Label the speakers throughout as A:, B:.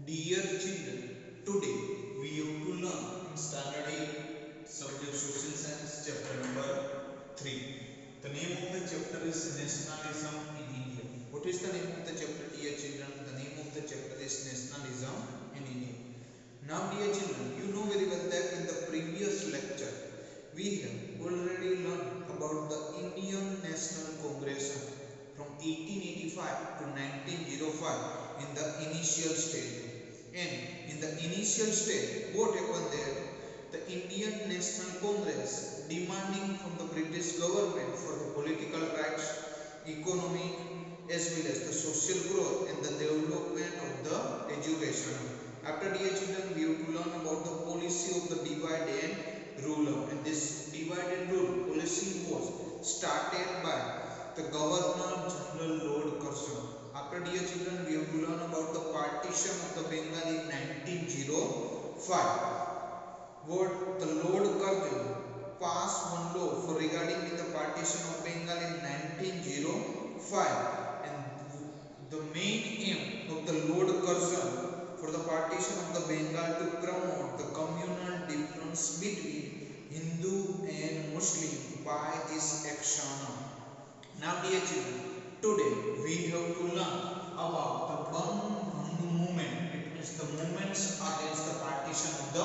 A: Dear children, today we have to learn in standard 8 subject social science chapter number 3. The name of the chapter is nationalism in India. What is the name of the chapter, dear children? The name of the chapter is nationalism in India. Now dear children, you know very well that in the previous lecture we have already learned about the Indian National Congress from 1885 to 1905 in the initial stage. And in the initial stage, what happened there? The Indian National Congress demanding from the British government for the political rights, economic as well as the social growth and the development of the education. After dear children, we have to learn about the policy of the divide and rule. And this divide and rule policy was started by the Governor General Lord Curzon. After dear children, we have to learn about the partition of the Bengal in 1905. What the Lord Curzon passed one law for regarding the partition of Bengal in 1905, and the main aim of the Lord Curzon for the partition of the Bengal to promote the communal difference between Hindu and Muslim by this action. Now dear children, today we have to learn about the Bang movement. It means the movements against the partition of the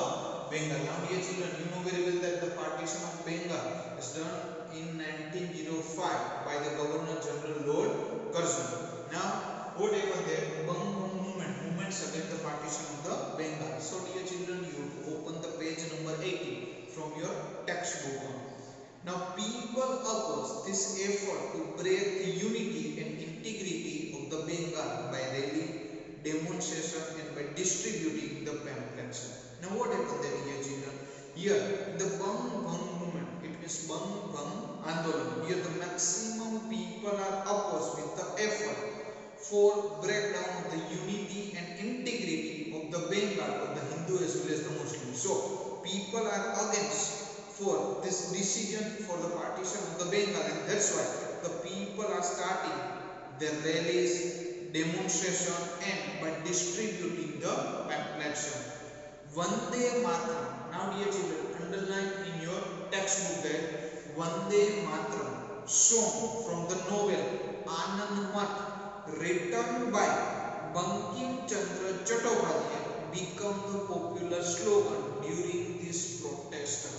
A: Bengal. Now dear children, you know very well that the partition of Bengal is done in 1905 by the Governor General Lord Curzon. Now what happened there? Bang movements against the partition of the Bengal. So dear children, you open the page number 80 from your textbook. Now people oppose this effort to break the unity and integrity of the Bengal by rally, demonstration and by distributing the pamphlets. Now what happened there, dear children? Here the Bang movement, it means Bang Andolan. Here the maximum people are opposed with the effort for breakdown of the unity and integrity of the Bengal, of the Hindu as well as the Muslim. So people are against for this decision for the partition of the Bengal, and that's why the people are starting their rallies, demonstration and by distributing the pamphlets. Vande Mataram. Now dear children, underline in your textbook that Vande Mataram song from the novel Anand Math written by Bankim Chandra Chattopadhyay become the popular slogan during this protest.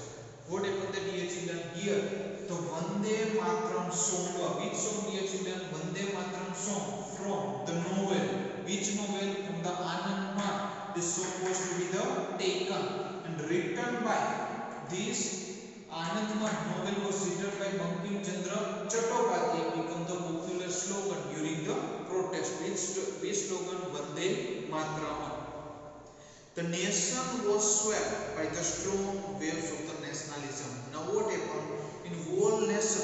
A: What happened, dear children? Here the Vande Mataram song. Which song, dear children? Vande Mataram song from the novel. Which novel? From the Anand Math. This song was to be the taken and written by this Anand Math novel was written by Bankim Chandra Chattopadhyay become the popular slogan during the protest. Which slogan? Vande Mataram. The nation was swept by the strong waves of the nationalism. Now what happened in whole nation?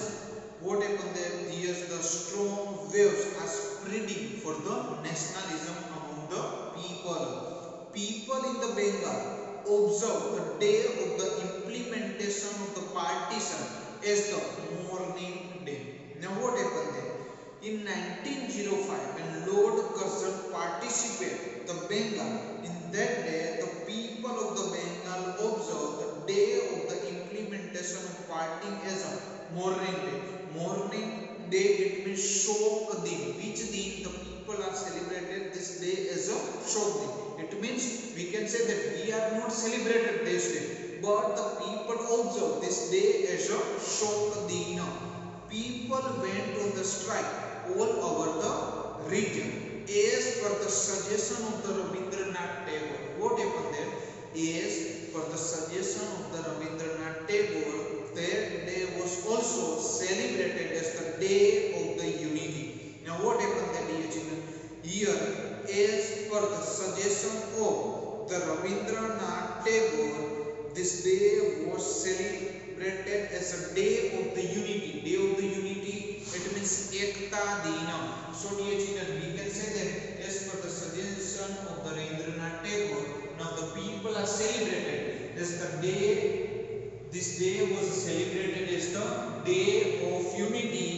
A: What happened there? Yes, the strong waves are spreading for the nationalism among the people. People in the Bengal observe the day of the implementation of the partition as the mourning day. Now what happened there? In 1905, when Lord Curzon participated the Bengal, in that day the people of the Bengal observed the day of the implementation of parting as a mourning day. Mourning day, it means Shok Din. Which din the people are celebrated this day as a Shok Din? It means we can say that we are not celebrated this day, but the people observe this day as a Shok Din. People went on the strike all over the region as per the suggestion of the Rabindranath Tagore. What happened there? As per the suggestion of the Rabindranath Tagore, that day was also celebrated as the day of the unity. Now what happened there, dear children? Here, as per the suggestion of the Rabindranath Tagore, this day was celebrated as a day of the unity. Day of the unity, it means Ekta Dina. So dear children, we can say that as per the suggestion of the Rabindranath Tagore, now the people are celebrated as the day. This day was celebrated as the day of unity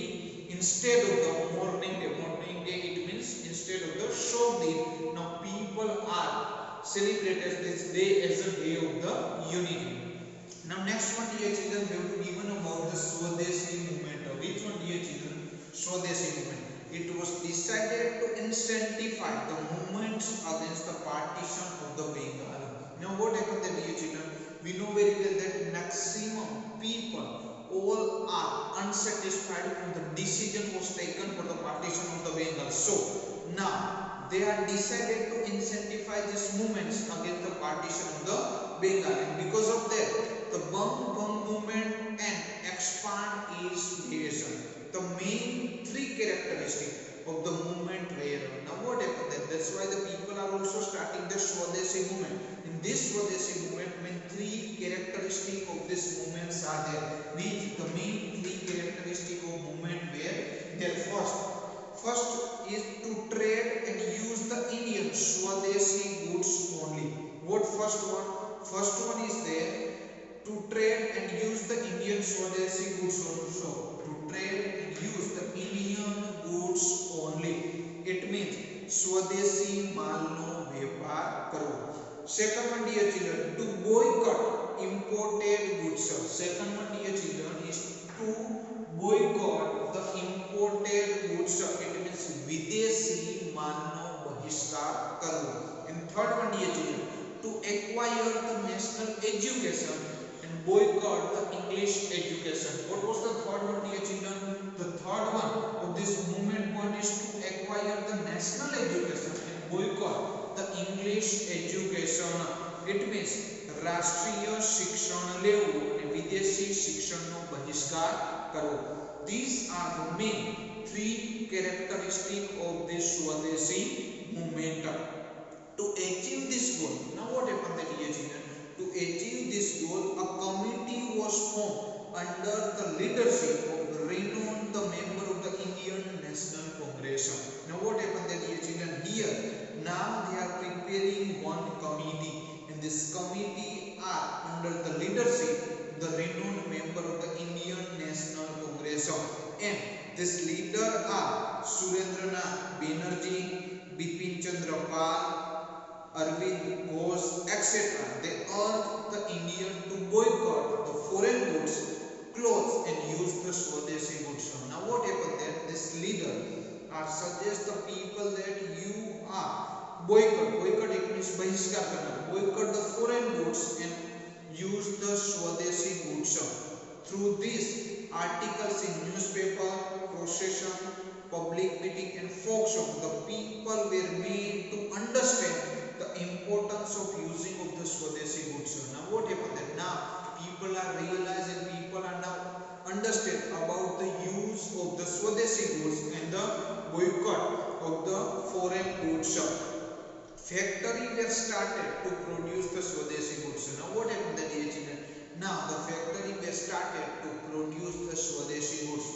A: instead of the mourning day. Mourning day, it means instead of the Shok Din. Now people are celebrated this day as a day of the unity. Now next one, dear children, we have to given about the Swadeshi movement. Which one, dear children? Swadeshi movement. It was decided to intensify the movements against the partition of the Bengal. Now what happened there, dear children? We know very well that maximum people all are unsatisfied when the decision was taken for the partition of the Bengal. So now they are decided to incentivize these movements against the partition of the Bengal, and because of that, the Bang Bang movement and expand its variation. The main three characteristics of the movement were. Now what happened then? That's why the people are also starting the Swadeshi movement. In this Swadeshi movement, main three characteristics of this movements are there. Which the main three characteristics of movement were there. First is to trade and use the Indian Swadeshi goods only. What first one? First one is there to trade and use the Indian Swadeshi goods also. To trade and use the Indian goods only. It means Swadeshi malno vyapar karo. Second one, dear children, to boycott imported goods. Second one, dear children, is to boycott the imported goods. It means Videshi malno bahiskar karo. And third one, dear children, to acquire the national education and boycott the English education. What was the third one, dear children? The third one of this movement point is to acquire the national education and boycott the English education. It means રાષ્ટ્રીય શિક્ષણ લેવું અને વિદેશી શિક્ષણનો બહિષ્કાર કરવો. These are the main three characteristics of this Swadeshi movement. To achieve this goal, now what happened there, dear children? To achieve this goal, a committee was formed under the leadership of the renowned the member of the Indian National Congress. Now what happened there, dear children? Here, now they are preparing one committee, and this committee are under the leadership of the renowned member of the Indian National Congress. And this leader are Surendranath Banerjee, Bipin Chandra Pal, Arvind Ghosh, etc. They urged the Indian to boycott the foreign goods, clothes, and use the Swadeshi goods. Now what happened there? This leader suggest the people that you are boycott it means bahiskar karna, boycott the foreign goods and use the Swadeshi goods. Through these articles in newspaper, procession, public meeting and folk song, the people were made to understand the importance of using of the Swadeshi goods. Now what happened then? Now people are realizing, people are now understand about the use of the Swadeshi goods and the boycott of the foreign goods. Factory were started to produce the Swadeshi goods. Now what happened then, dear children? Now the factory were started to produce the Swadeshi goods.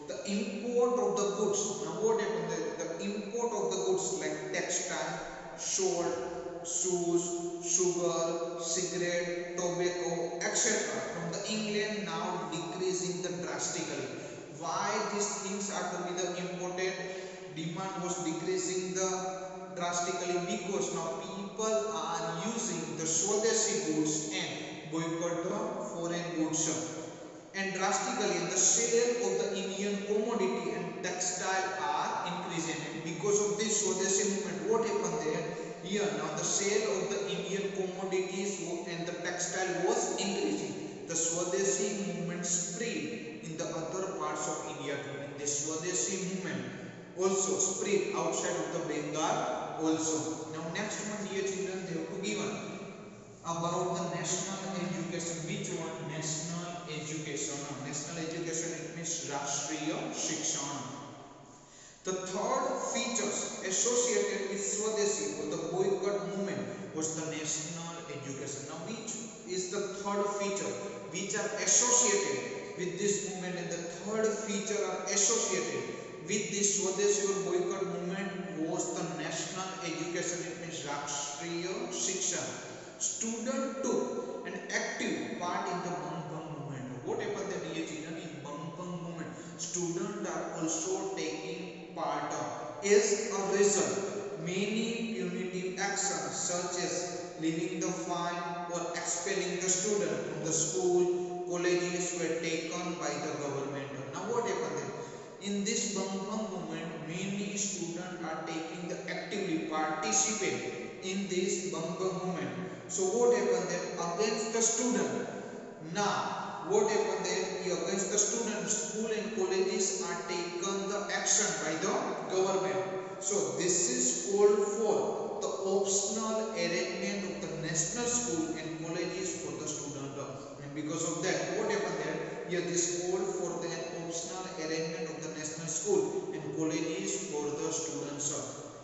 A: The import of the goods. Now what happened then? The import of the goods like textile, salt, shoes, sugar, cigarette, tobacco, etc. from the England now decreasing the drastically. Why these things are to be the imported? Demand was decreasing the drastically because now people are using the Swadeshi goods and boycott the foreign goods. And drastically the sale of the Indian commodity and textile are increasing. And because of this Swadeshi movement, what happened there? Here now the sale of the Indian commodities and the textile was increasing. The Swadeshi movement spread in the other parts of India too. And the Swadeshi movement also spread outside of the Bengal also. Now next one, dear children, they have to given about the national education. Which one? National education. National education, it means Rashtriya Shikshan. The third features associated with Swadeshi or the boycott movement was the national education. Now which is the third feature which are associated with this movement, and the third feature are associated with this Swadeshi or boycott movement was the national education. It means Rashtriya Shiksha. Students took an active part in the Bang Bang movement. What happened there, dear children? In Bang Bang movement, students are also taking part. As a result, many punitive actions such as leaving the file or expelling the student from the school, colleges were taken by the government. Now what happened then? In this bang bang movement, many students are taking the actively participate in this bang bang movement. So what happened then against the student? Now, what happened there? Against the students, school and colleges are taken the action by the government. So this is called for the optional arrangement of the national school and colleges for the student. And because of that, what happened there? Here this called for the optional arrangement of the national school and colleges for the students.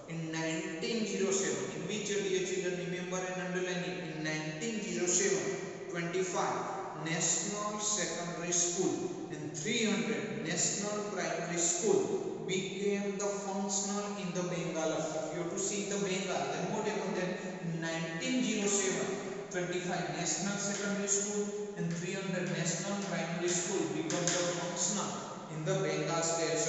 A: In 1907, in which year, dear children, remember and underline it. In 1907, 25 National Secondary School and 300 National Primary School became the functional in the Bengal. If you have to see the Bengal, then what happened then? In 1907, 25 National Secondary School and 300 National Primary School became the functional in the Bengal state.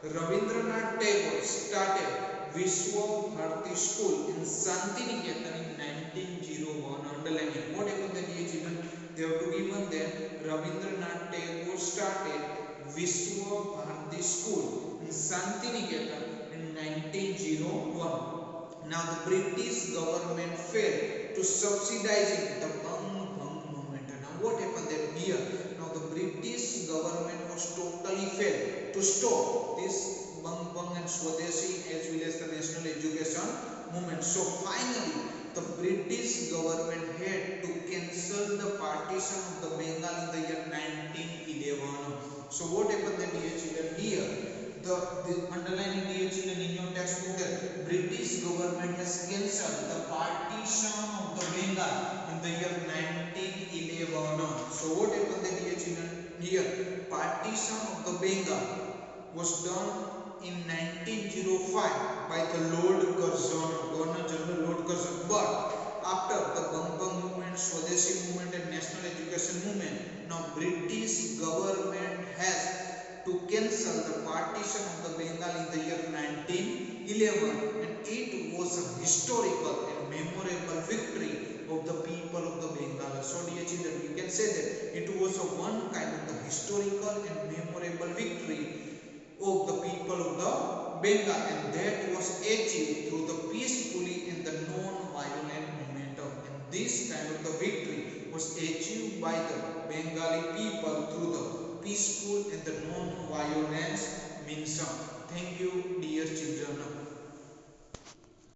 A: Rabindranath Tagore started Vishwa Bharati School in Santiniketan in 1901. Underline it. What happened then, dear children? They have to given there. Rabindranath Tagore started Vishwa Bharati School in Santiniketan in 1901. Now the British government failed to subsidizing the bang bang movement. Now what happened there? Here, now the British government was totally failed to stop this bang bang and Swadeshi as well as the national education movement. So finally, the British government had to cancel the partition of the Bengal in the year 1911. So what happened then, dear children? Here, the underlining, dear children, in your textbook that British government has cancelled the partition of the Bengal in the year 1911. So what happened then, dear children? Here, partition of the Bengal was done in 1905 by the Lord Curzon, Governor General Lord Curzon. But after the bang bang movement, Swadeshi movement and national education movement, now British government has to cancel the partition of the Bengal in the year 1911, and it was a historical and memorable victory of the people of the Bengal. So dear children, you can say that it was a one kind of the historical and memorable victory of the people of the Bengal, and that was achieved through the peacefully and the non-violent movement. And this kind of the victory was achieved by the Bengali people through the peaceful and the non-violence means. Thank you, dear children.